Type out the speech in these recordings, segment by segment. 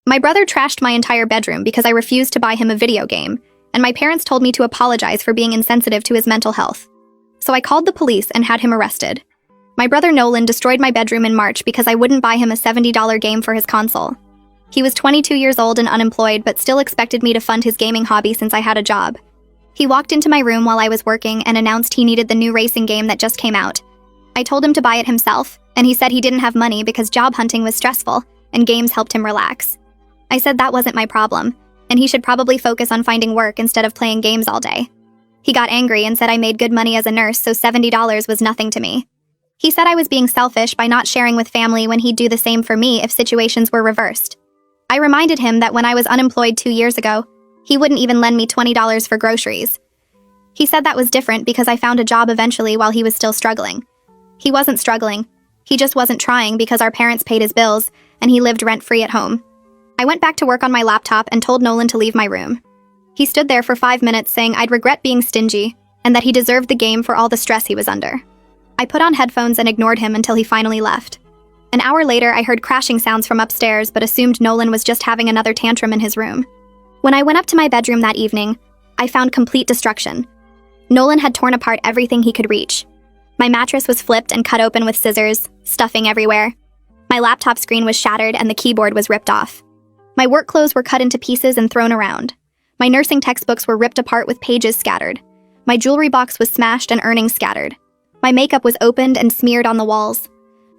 My brother trashed my entire bedroom because I refused to buy him a video game, and my parents told me to apologize for being insensitive to his mental health. So I called the police and had him arrested. My brother Nolan destroyed my bedroom in March because I wouldn't buy him a $70 game for his console. He was 22 years old and unemployed, but still expected me to fund his gaming hobby since I had a job. He walked into my room while I was working and announced he needed the new racing game that just came out. I told him to buy it himself, and he said he didn't have money because job hunting was stressful, and games helped him relax. I said that wasn't my problem, and he should probably focus on finding work instead of playing games all day. He got angry and said I made good money as a nurse, so $70 was nothing to me. He said I was being selfish by not sharing with family when he'd do the same for me if situations were reversed. I reminded him that when I was unemployed 2 years ago, he wouldn't even lend me $20 for groceries. He said that was different because I found a job eventually while he was still struggling. He wasn't struggling. He just wasn't trying because our parents paid his bills and he lived rent-free at home. I went back to work on my laptop and told Nolan to leave my room. He stood there for 5 minutes saying I'd regret being stingy and that he deserved the game for all the stress he was under. I put on headphones and ignored him until he finally left. An hour later, I heard crashing sounds from upstairs but assumed Nolan was just having another tantrum in his room. When I went up to my bedroom that evening, I found complete destruction. Nolan had torn apart everything he could reach. My mattress was flipped and cut open with scissors, stuffing everywhere. My laptop screen was shattered and the keyboard was ripped off. My work clothes were cut into pieces and thrown around. My nursing textbooks were ripped apart with pages scattered. My jewelry box was smashed and earnings scattered. My makeup was opened and smeared on the walls.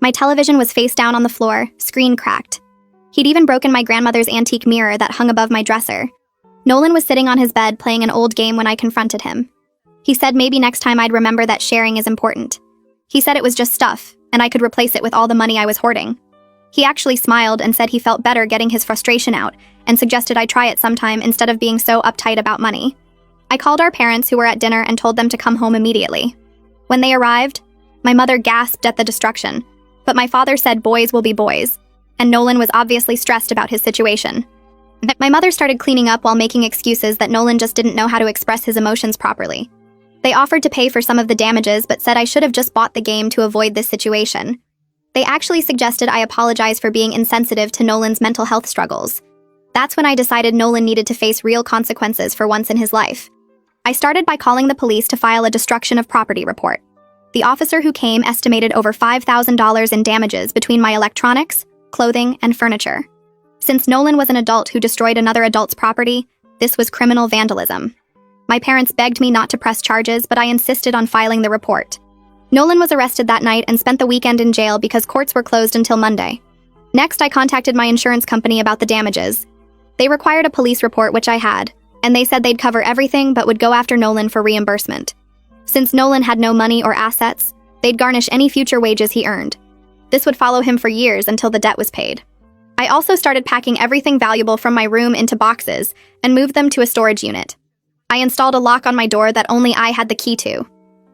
My television was face down on the floor, screen cracked. He'd even broken my grandmother's antique mirror that hung above my dresser. Nolan was sitting on his bed playing an old game when I confronted him. He said maybe next time I'd remember that sharing is important. He said it was just stuff, and I could replace it with all the money I was hoarding. He actually smiled and said he felt better getting his frustration out and suggested I try it sometime instead of being so uptight about money. I called our parents who were at dinner and told them to come home immediately. When they arrived, my mother gasped at the destruction, but my father said boys will be boys, and Nolan was obviously stressed about his situation. My mother started cleaning up while making excuses that Nolan just didn't know how to express his emotions properly. They offered to pay for some of the damages but said I should have just bought the game to avoid this situation. They actually suggested I apologize for being insensitive to Nolan's mental health struggles. That's when I decided Nolan needed to face real consequences for once in his life. I started by calling the police to file a destruction of property report. The officer who came estimated over $5,000 in damages between my electronics, clothing, and furniture. Since Nolan was an adult who destroyed another adult's property, this was criminal vandalism. My parents begged me not to press charges, but I insisted on filing the report. Nolan was arrested that night and spent the weekend in jail because courts were closed until Monday. Next, I contacted my insurance company about the damages. They required a police report, which I had, and they said they'd cover everything but would go after Nolan for reimbursement. Since Nolan had no money or assets, they'd garnish any future wages he earned. This would follow him for years until the debt was paid. I also started packing everything valuable from my room into boxes and moved them to a storage unit. I installed a lock on my door that only I had the key to.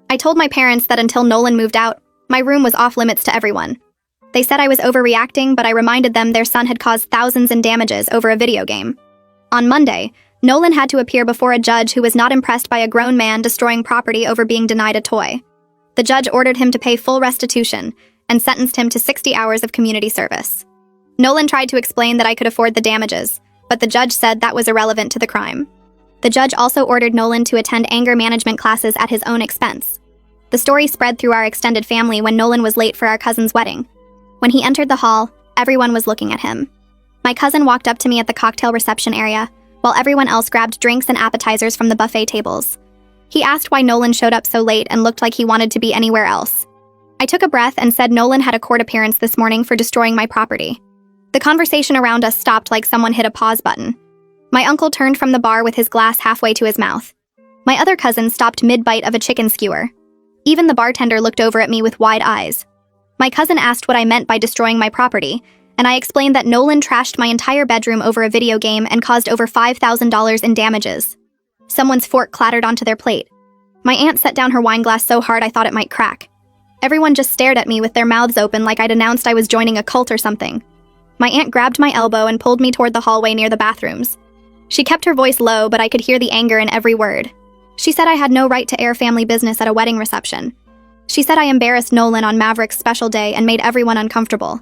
I told my parents that until Nolan moved out, my room was off limits to everyone. They said I was overreacting, but I reminded them their son had caused thousands in damages over a video game. On Monday, Nolan had to appear before a judge who was not impressed by a grown man destroying property over being denied a toy. The judge ordered him to pay full restitution and sentenced him to 60 hours of community service. Nolan tried to explain that I could afford the damages, but the judge said that was irrelevant to the crime. The judge also ordered Nolan to attend anger management classes at his own expense. The story spread through our extended family when Nolan was late for our cousin's wedding. When he entered the hall, everyone was looking at him. My cousin walked up to me at the cocktail reception area, while everyone else grabbed drinks and appetizers from the buffet tables. He asked why Nolan showed up so late and looked like he wanted to be anywhere else. I took a breath and said Nolan had a court appearance this morning for destroying my property. The conversation around us stopped like someone hit a pause button. My uncle turned from the bar with his glass halfway to his mouth. My other cousin stopped mid-bite of a chicken skewer. Even the bartender looked over at me with wide eyes. My cousin asked what I meant by destroying my property, and I explained that Nolan trashed my entire bedroom over a video game and caused over $5,000 in damages. Someone's fork clattered onto their plate. My aunt set down her wine glass so hard I thought it might crack. Everyone just stared at me with their mouths open like I'd announced I was joining a cult or something. My aunt grabbed my elbow and pulled me toward the hallway near the bathrooms. She kept her voice low, but I could hear the anger in every word. She said I had no right to air family business at a wedding reception. She said I embarrassed Nolan on Maverick's special day and made everyone uncomfortable.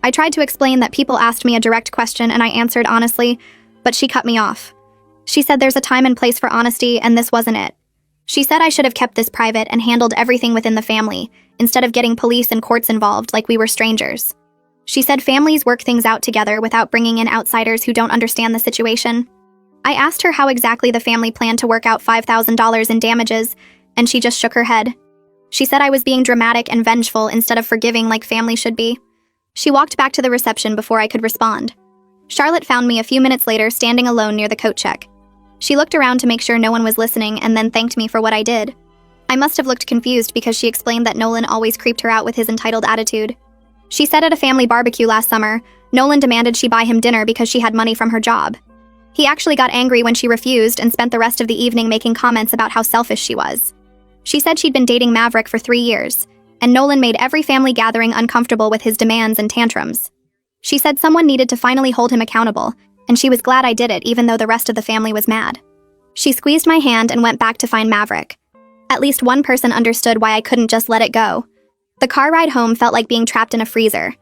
I tried to explain that people asked me a direct question and I answered honestly, but she cut me off. She said there's a time and place for honesty, and this wasn't it. She said I should have kept this private and handled everything within the family, instead of getting police and courts involved like we were strangers. She said families work things out together without bringing in outsiders who don't understand the situation. I asked her how exactly the family planned to work out $5,000 in damages, and she just shook her head. She said I was being dramatic and vengeful instead of forgiving like family should be. She walked back to the reception before I could respond. Charlotte found me a few minutes later standing alone near the coat check. She looked around to make sure no one was listening and then thanked me for what I did. I must have looked confused because she explained that Nolan always creeped her out with his entitled attitude. She said at a family barbecue last summer, Nolan demanded she buy him dinner because she had money from her job. He actually got angry when she refused and spent the rest of the evening making comments about how selfish she was. She said she'd been dating Maverick for 3 years, and Nolan made every family gathering uncomfortable with his demands and tantrums. She said someone needed to finally hold him accountable, and she was glad I did it even though the rest of the family was mad. She squeezed my hand and went back to find Maverick. At least one person understood why I couldn't just let it go. The car ride home felt like being trapped in a freezer.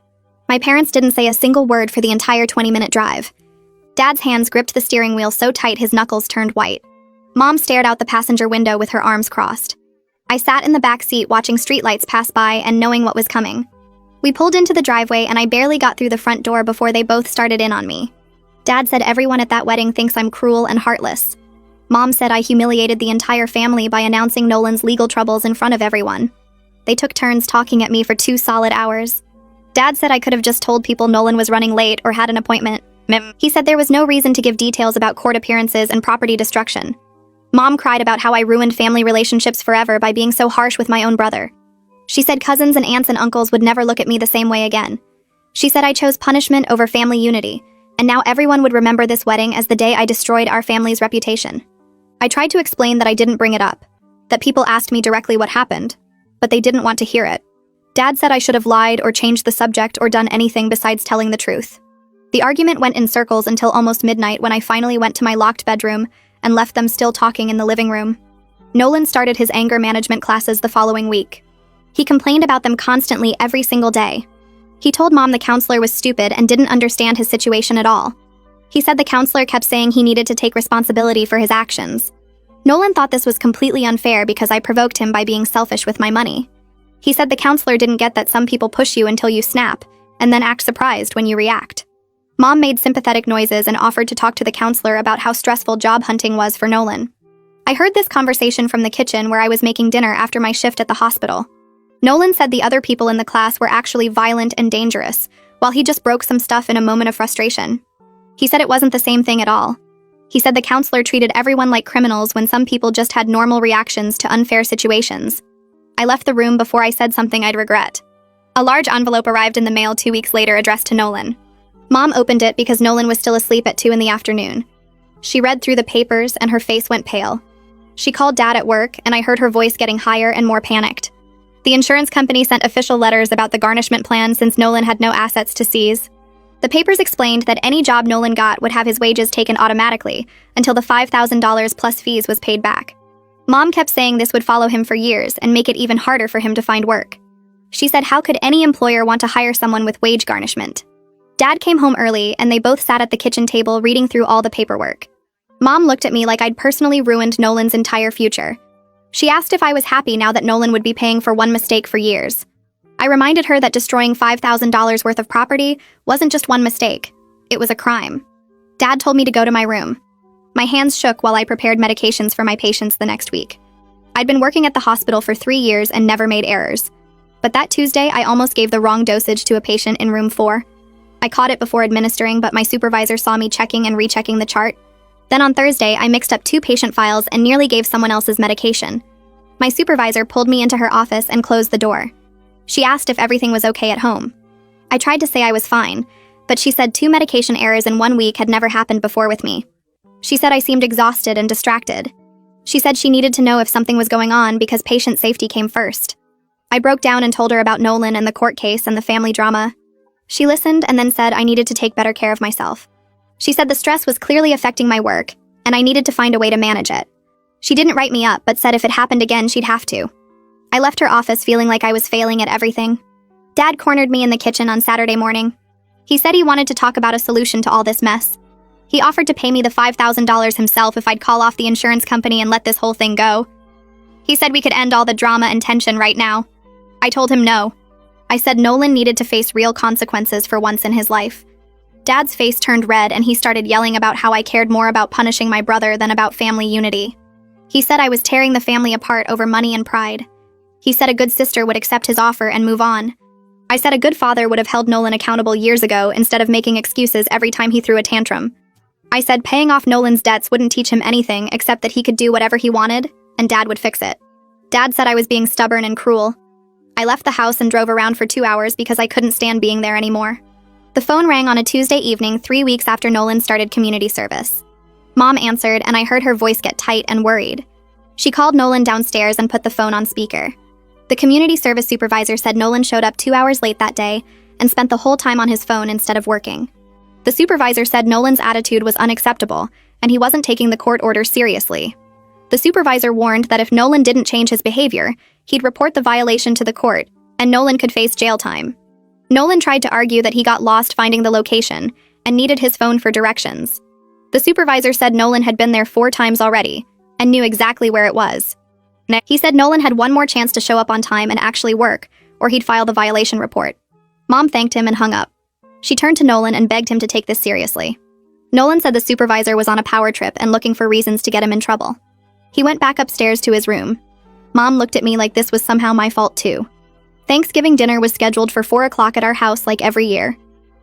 My parents didn't say a single word for the entire 20-minute drive. Dad's hands gripped the steering wheel so tight his knuckles turned white. Mom stared out the passenger window with her arms crossed. I sat in the back seat watching streetlights pass by and knowing what was coming. We pulled into the driveway and I barely got through the front door before they both started in on me. Dad said everyone at that wedding thinks I'm cruel and heartless. Mom said I humiliated the entire family by announcing Nolan's legal troubles in front of everyone. They took turns talking at me for 2 solid hours. Dad said I could have just told people Nolan was running late or had an appointment. He said there was no reason to give details about court appearances and property destruction. Mom cried about how I ruined family relationships forever by being so harsh with my own brother. She said cousins and aunts and uncles would never look at me the same way again. She said I chose punishment over family unity, and now everyone would remember this wedding as the day I destroyed our family's reputation. I tried to explain that I didn't bring it up, that people asked me directly what happened, but they didn't want to hear it. Dad said I should have lied or changed the subject or done anything besides telling the truth. The argument went in circles until almost midnight when I finally went to my locked bedroom and left them still talking in the living room. Nolan started his anger management classes the following week. He complained about them constantly every single day. He told Mom the counselor was stupid and didn't understand his situation at all. He said the counselor kept saying he needed to take responsibility for his actions. Nolan thought this was completely unfair because I provoked him by being selfish with my money. He said the counselor didn't get that some people push you until you snap, and then act surprised when you react. Mom made sympathetic noises and offered to talk to the counselor about how stressful job hunting was for Nolan. I heard this conversation from the kitchen where I was making dinner after my shift at the hospital. Nolan said the other people in the class were actually violent and dangerous, while he just broke some stuff in a moment of frustration. He said it wasn't the same thing at all. He said the counselor treated everyone like criminals when some people just had normal reactions to unfair situations. I left the room before I said something I'd regret. A large envelope arrived in the mail 2 weeks later addressed to Nolan. Mom opened it because Nolan was still asleep at 2 in the afternoon. She read through the papers and her face went pale. She called Dad at work and I heard her voice getting higher and more panicked. The insurance company sent official letters about the garnishment plan since Nolan had no assets to seize. The papers explained that any job Nolan got would have his wages taken automatically until the $5,000 plus fees was paid back. Mom kept saying this would follow him for years and make it even harder for him to find work. She said how could any employer want to hire someone with wage garnishment? Dad came home early and they both sat at the kitchen table reading through all the paperwork. Mom looked at me like I'd personally ruined Nolan's entire future. She asked if I was happy now that Nolan would be paying for one mistake for years. I reminded her that destroying $5,000 worth of property wasn't just one mistake. It was a crime. Dad told me to go to my room. My hands shook while I prepared medications for my patients the next week. I'd been working at the hospital for 3 years and never made errors. But that Tuesday, I almost gave the wrong dosage to a patient in room 4. I caught it before administering, but my supervisor saw me checking and rechecking the chart. Then on Thursday, I mixed up 2 patient files and nearly gave someone else's medication. My supervisor pulled me into her office and closed the door. She asked if everything was okay at home. I tried to say I was fine, but she said 2 medication errors in 1 week had never happened before with me. She said I seemed exhausted and distracted. She said she needed to know if something was going on because patient safety came first. I broke down and told her about Nolan and the court case and the family drama. She listened and then said I needed to take better care of myself. She said the stress was clearly affecting my work, and I needed to find a way to manage it. She didn't write me up, but said if it happened again, she'd have to. I left her office feeling like I was failing at everything. Dad cornered me in the kitchen on Saturday morning. He said he wanted to talk about a solution to all this mess. He offered to pay me the $5,000 himself if I'd call off the insurance company and let this whole thing go. He said we could end all the drama and tension right now. I told him no. I said Nolan needed to face real consequences for once in his life. Dad's face turned red and he started yelling about how I cared more about punishing my brother than about family unity. He said I was tearing the family apart over money and pride. He said a good sister would accept his offer and move on. I said a good father would have held Nolan accountable years ago instead of making excuses every time he threw a tantrum. I said paying off Nolan's debts wouldn't teach him anything except that he could do whatever he wanted, and Dad would fix it. Dad said I was being stubborn and cruel. I left the house and drove around for 2 hours because I couldn't stand being there anymore. The phone rang on a Tuesday evening 3 weeks after Nolan started community service. Mom answered, and I heard her voice get tight and worried. She called Nolan downstairs and put the phone on speaker. The community service supervisor said Nolan showed up 2 hours late that day and spent the whole time on his phone instead of working. The supervisor said Nolan's attitude was unacceptable, and he wasn't taking the court order seriously. The supervisor warned that if Nolan didn't change his behavior, he'd report the violation to the court, and Nolan could face jail time. Nolan tried to argue that he got lost finding the location and needed his phone for directions. The supervisor said Nolan had been there 4 times already and knew exactly where it was. He said Nolan had one more chance to show up on time and actually work, or he'd file the violation report. Mom thanked him and hung up. She turned to Nolan and begged him to take this seriously. Nolan said the supervisor was on a power trip and looking for reasons to get him in trouble. He went back upstairs to his room. Mom looked at me like this was somehow my fault too. Thanksgiving dinner was scheduled for 4 o'clock at our house like every year.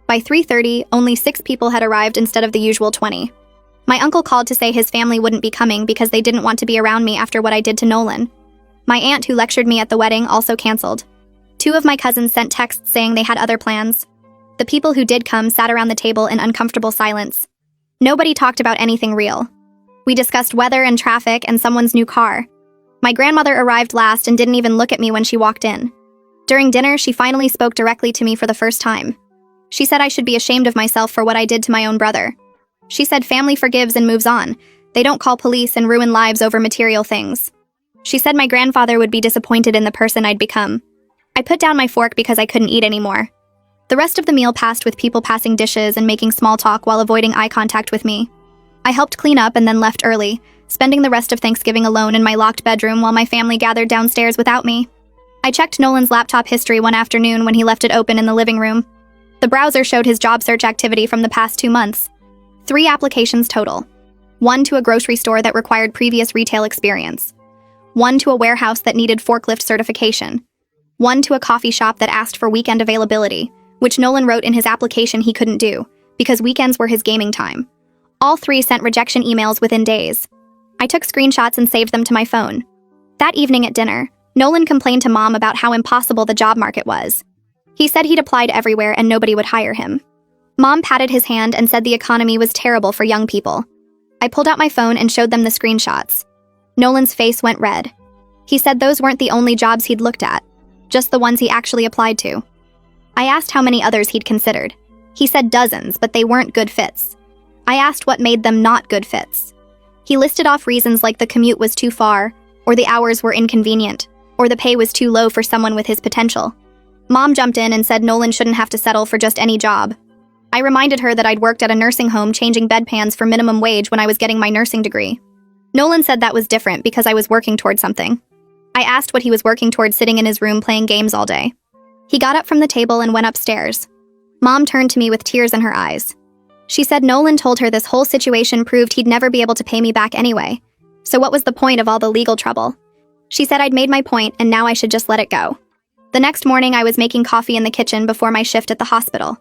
By 3:30, only 6 people had arrived instead of the usual 20. My uncle called to say his family wouldn't be coming because they didn't want to be around me after what I did to Nolan. My aunt who lectured me at the wedding also canceled. 2 of my cousins sent texts saying they had other plans. The people who did come sat around the table in uncomfortable silence. Nobody talked about anything real. We discussed weather and traffic and someone's new car. My grandmother arrived last and didn't even look at me when she walked in. During dinner, she finally spoke directly to me for the first time. She said I should be ashamed of myself for what I did to my own brother. She said family forgives and moves on. They don't call police and ruin lives over material things. She said my grandfather would be disappointed in the person I'd become. I put down my fork because I couldn't eat anymore. The rest of the meal passed with people passing dishes and making small talk while avoiding eye contact with me. I helped clean up and then left early, spending the rest of Thanksgiving alone in my locked bedroom while my family gathered downstairs without me. I checked Nolan's laptop history one afternoon when he left it open in the living room. The browser showed his job search activity from the past 2 months. 3 applications total. 1 to a grocery store that required previous retail experience. 1 to a warehouse that needed forklift certification. 1 to a coffee shop that asked for weekend availability, which Nolan wrote in his application he couldn't do, because weekends were his gaming time. All 3 sent rejection emails within days. I took screenshots and saved them to my phone. That evening at dinner, Nolan complained to Mom about how impossible the job market was. He said he'd applied everywhere and nobody would hire him. Mom patted his hand and said the economy was terrible for young people. I pulled out my phone and showed them the screenshots. Nolan's face went red. He said those weren't the only jobs he'd looked at, just the ones he actually applied to. I asked how many others he'd considered. He said dozens, but they weren't good fits. I asked what made them not good fits. He listed off reasons like the commute was too far, or the hours were inconvenient, or the pay was too low for someone with his potential. Mom jumped in and said Nolan shouldn't have to settle for just any job. I reminded her that I'd worked at a nursing home changing bedpans for minimum wage when I was getting my nursing degree. Nolan said that was different because I was working toward something. I asked what he was working toward sitting in his room playing games all day. He got up from the table and went upstairs. Mom turned to me with tears in her eyes. She said Nolan told her this whole situation proved he'd never be able to pay me back anyway. So what was the point of all the legal trouble? She said I'd made my point and now I should just let it go. The next morning I was making coffee in the kitchen before my shift at the hospital.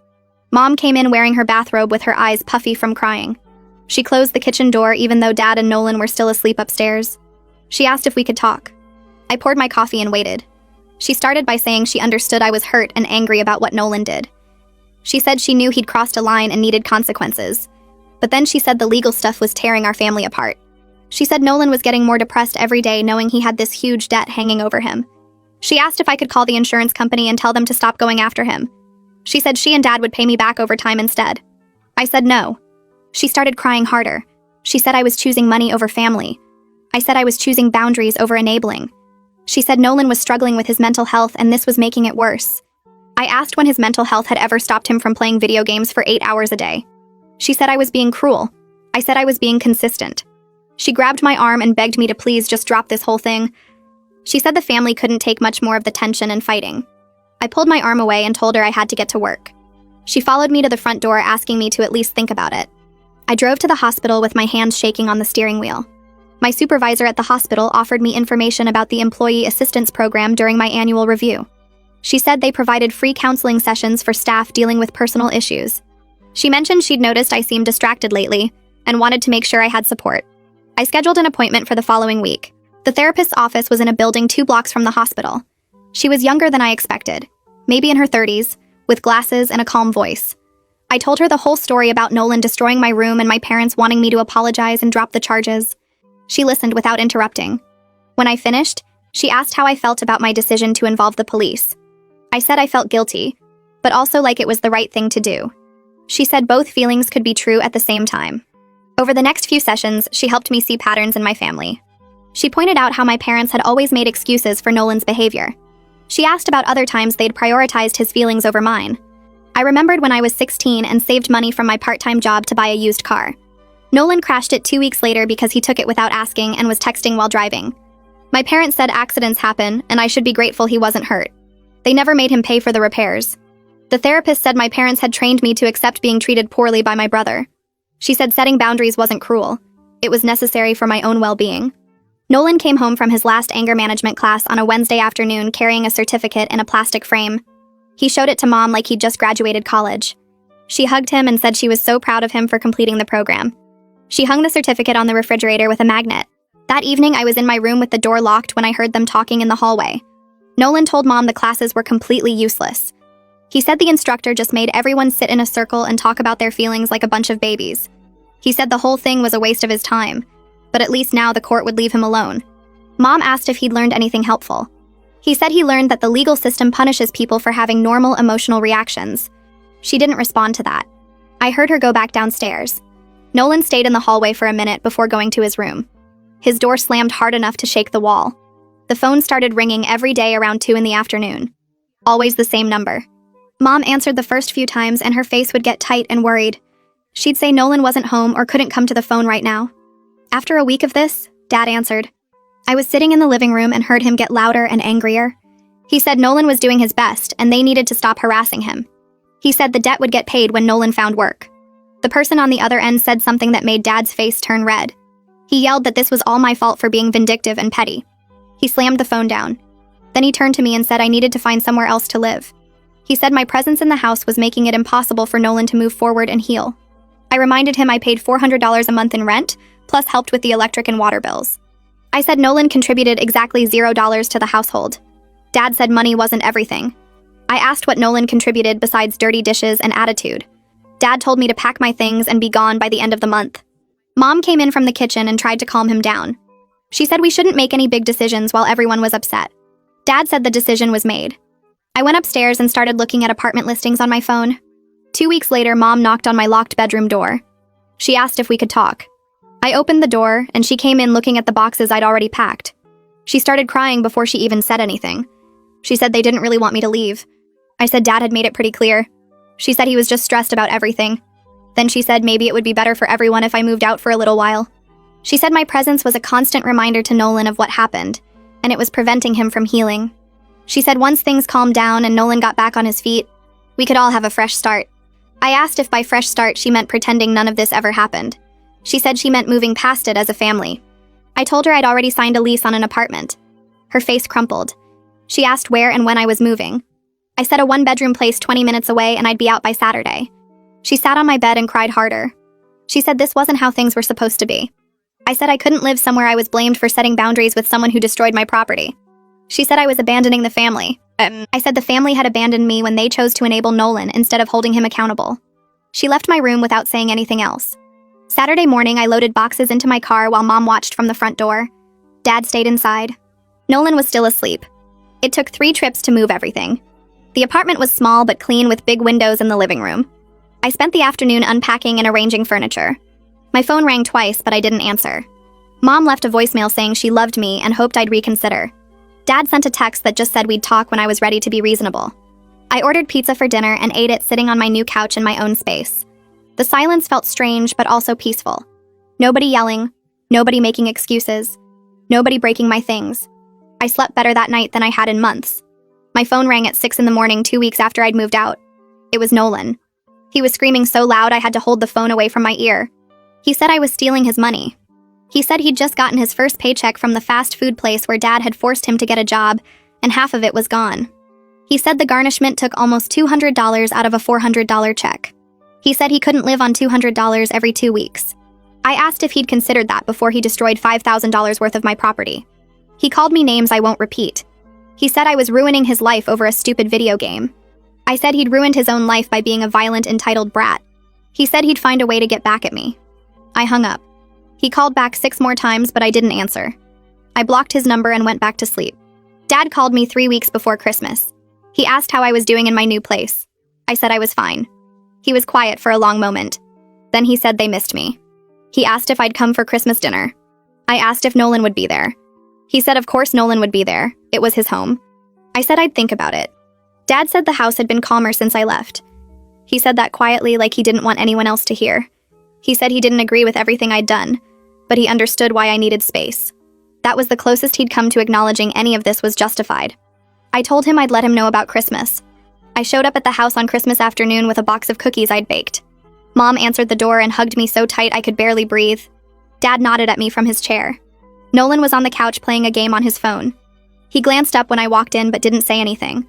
Mom came in wearing her bathrobe with her eyes puffy from crying. She closed the kitchen door even though Dad and Nolan were still asleep upstairs. She asked if we could talk. I poured my coffee and waited. She started by saying she understood I was hurt and angry about what Nolan did. She said she knew he'd crossed a line and needed consequences. But then she said the legal stuff was tearing our family apart. She said Nolan was getting more depressed every day knowing he had this huge debt hanging over him. She asked if I could call the insurance company and tell them to stop going after him. She said she and Dad would pay me back over time instead. I said no. She started crying harder. She said I was choosing money over family. I said I was choosing boundaries over enabling. She said Nolan was struggling with his mental health and this was making it worse. I asked when his mental health had ever stopped him from playing video games for 8 hours a day. She said I was being cruel. I said I was being consistent. She grabbed my arm and begged me to please just drop this whole thing. She said the family couldn't take much more of the tension and fighting. I pulled my arm away and told her I had to get to work. She followed me to the front door, asking me to at least think about it. I drove to the hospital with my hands shaking on the steering wheel. My supervisor at the hospital offered me information about the Employee Assistance Program during my annual review. She said they provided free counseling sessions for staff dealing with personal issues. She mentioned she'd noticed I seemed distracted lately and wanted to make sure I had support. I scheduled an appointment for the following week. The therapist's office was in a building 2 blocks from the hospital. She was younger than I expected, maybe in her 30s, with glasses and a calm voice. I told her the whole story about Nolan destroying my room and my parents wanting me to apologize and drop the charges. She listened without interrupting. When I finished, she asked how I felt about my decision to involve the police. I said I felt guilty, but also like it was the right thing to do. She said both feelings could be true at the same time. Over the next few sessions, she helped me see patterns in my family. She pointed out how my parents had always made excuses for Nolan's behavior. She asked about other times they'd prioritized his feelings over mine. I remembered when I was 16 and saved money from my part-time job to buy a used car. Nolan crashed it 2 weeks later because he took it without asking and was texting while driving. My parents said accidents happen, and I should be grateful he wasn't hurt. They never made him pay for the repairs. The therapist said my parents had trained me to accept being treated poorly by my brother. She said setting boundaries wasn't cruel. It was necessary for my own well-being. Nolan came home from his last anger management class on a Wednesday afternoon carrying a certificate in a plastic frame. He showed it to Mom like he'd just graduated college. She hugged him and said she was so proud of him for completing the program. She hung the certificate on the refrigerator with a magnet. That evening, I was in my room with the door locked when I heard them talking in the hallway. Nolan told Mom the classes were completely useless. He said the instructor just made everyone sit in a circle and talk about their feelings like a bunch of babies. He said the whole thing was a waste of his time, but at least now the court would leave him alone. Mom asked if he'd learned anything helpful. He said he learned that the legal system punishes people for having normal emotional reactions. She didn't respond to that. I heard her go back downstairs. Nolan stayed in the hallway for a minute before going to his room. His door slammed hard enough to shake the wall. The phone started ringing every day around 2 in the afternoon. Always the same number. Mom answered the first few times and her face would get tight and worried. She'd say Nolan wasn't home or couldn't come to the phone right now. After a week of this, Dad answered. I was sitting in the living room and heard him get louder and angrier. He said Nolan was doing his best and they needed to stop harassing him. He said the debt would get paid when Nolan found work. The person on the other end said something that made Dad's face turn red. He yelled that this was all my fault for being vindictive and petty. He slammed the phone down. Then he turned to me and said I needed to find somewhere else to live. He said my presence in the house was making it impossible for Nolan to move forward and heal. I reminded him I paid $400 a month in rent, plus helped with the electric and water bills. I said Nolan contributed exactly $0 to the household. Dad said money wasn't everything. I asked what Nolan contributed besides dirty dishes and attitude. Dad told me to pack my things and be gone by the end of the month. Mom came in from the kitchen and tried to calm him down. She said we shouldn't make any big decisions while everyone was upset. Dad said the decision was made. I went upstairs and started looking at apartment listings on my phone. 2 weeks later, Mom knocked on my locked bedroom door. She asked if we could talk. I opened the door, and she came in looking at the boxes I'd already packed. She started crying before she even said anything. She said they didn't really want me to leave. I said Dad had made it pretty clear. She said he was just stressed about everything. Then she said maybe it would be better for everyone if I moved out for a little while. She said my presence was a constant reminder to Nolan of what happened, and it was preventing him from healing. She said once things calmed down and Nolan got back on his feet, we could all have a fresh start. I asked if by fresh start she meant pretending none of this ever happened. She said she meant moving past it as a family. I told her I'd already signed a lease on an apartment. Her face crumpled. She asked where and when I was moving. I said a 1-bedroom place 20 minutes away and I'd be out by Saturday. She sat on my bed and cried harder. She said this wasn't how things were supposed to be. I said I couldn't live somewhere I was blamed for setting boundaries with someone who destroyed my property. She said I was abandoning the family. I said the family had abandoned me when they chose to enable Nolan instead of holding him accountable. She left my room without saying anything else. Saturday morning, I loaded boxes into my car while Mom watched from the front door. Dad stayed inside. Nolan was still asleep. It took 3 trips to move everything. The apartment was small but clean with big windows in the living room. I spent the afternoon unpacking and arranging furniture. My phone rang twice, but I didn't answer. Mom left a voicemail saying she loved me and hoped I'd reconsider. Dad sent a text that just said we'd talk when I was ready to be reasonable. I ordered pizza for dinner and ate it sitting on my new couch in my own space. The silence felt strange but also peaceful. Nobody yelling, nobody making excuses, nobody breaking my things. I slept better that night than I had in months. My phone rang at 6 in the morning 2 weeks after I'd moved out. It was Nolan. He was screaming so loud I had to hold the phone away from my ear. He said I was stealing his money. He said he'd just gotten his first paycheck from the fast food place where Dad had forced him to get a job, and half of it was gone. He said the garnishment took almost $200 out of a $400 check. He said he couldn't live on $200 every 2 weeks. I asked if he'd considered that before he destroyed $5,000 worth of my property. He called me names I won't repeat. He said I was ruining his life over a stupid video game. I said he'd ruined his own life by being a violent, entitled brat. He said he'd find a way to get back at me. I hung up. He called back 6 more times, but I didn't answer. I blocked his number and went back to sleep. Dad called me 3 weeks before Christmas. He asked how I was doing in my new place. I said I was fine. He was quiet for a long moment. Then he said they missed me. He asked if I'd come for Christmas dinner. I asked if Nolan would be there. He said of course Nolan would be there. It was his home. I said I'd think about it. Dad said the house had been calmer since I left. He said that quietly, like he didn't want anyone else to hear. He said he didn't agree with everything I'd done, but he understood why I needed space. That was the closest he'd come to acknowledging any of this was justified. I told him I'd let him know about Christmas. I showed up at the house on Christmas afternoon with a box of cookies I'd baked. Mom answered the door and hugged me so tight I could barely breathe. Dad nodded at me from his chair. Nolan was on the couch playing a game on his phone. He glanced up when I walked in but didn't say anything.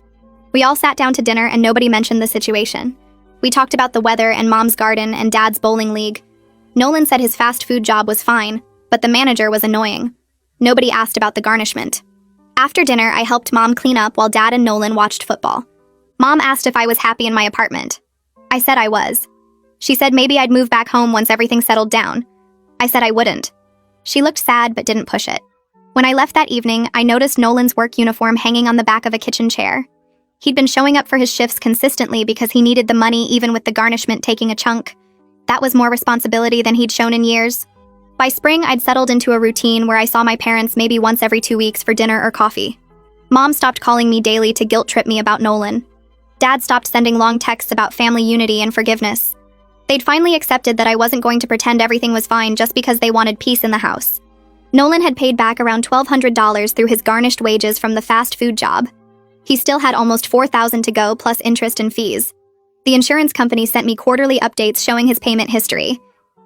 We all sat down to dinner and nobody mentioned the situation. We talked about the weather and Mom's garden and Dad's bowling league. Nolan said his fast food job was fine, but the manager was annoying. Nobody asked about the garnishment. After dinner, I helped Mom clean up while Dad and Nolan watched football. Mom asked if I was happy in my apartment. I said I was. She said maybe I'd move back home once everything settled down. I said I wouldn't. She looked sad but didn't push it. When I left that evening, I noticed Nolan's work uniform hanging on the back of a kitchen chair. He'd been showing up for his shifts consistently because he needed the money even with the garnishment taking a chunk. That was more responsibility than he'd shown in years. By spring, I'd settled into a routine where I saw my parents maybe once every 2 weeks for dinner or coffee. Mom stopped calling me daily to guilt-trip me about Nolan. Dad stopped sending long texts about family unity and forgiveness. They'd finally accepted that I wasn't going to pretend everything was fine just because they wanted peace in the house. Nolan had paid back around $1,200 through his garnished wages from the fast food job. He still had almost $4,000 to go plus interest and fees. The insurance company sent me quarterly updates showing his payment history.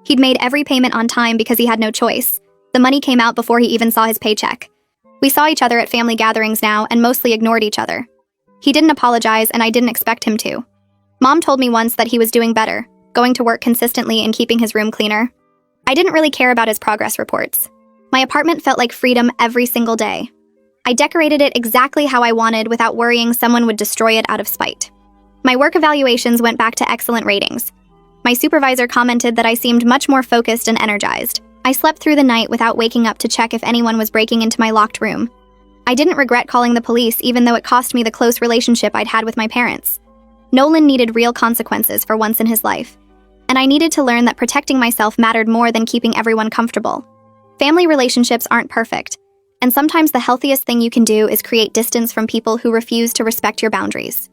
He'd made every payment on time because he had no choice. The money came out before he even saw his paycheck. We saw each other at family gatherings now and mostly ignored each other. He didn't apologize and I didn't expect him to. Mom told me once that he was doing better, going to work consistently and keeping his room cleaner. I didn't really care about his progress reports. My apartment felt like freedom every single day. I decorated it exactly how I wanted without worrying someone would destroy it out of spite. My work evaluations went back to excellent ratings. My supervisor commented that I seemed much more focused and energized. I slept through the night without waking up to check if anyone was breaking into my locked room. I didn't regret calling the police even though it cost me the close relationship I'd had with my parents. Nolan needed real consequences for once in his life, and I needed to learn that protecting myself mattered more than keeping everyone comfortable. Family relationships aren't perfect, and sometimes the healthiest thing you can do is create distance from people who refuse to respect your boundaries.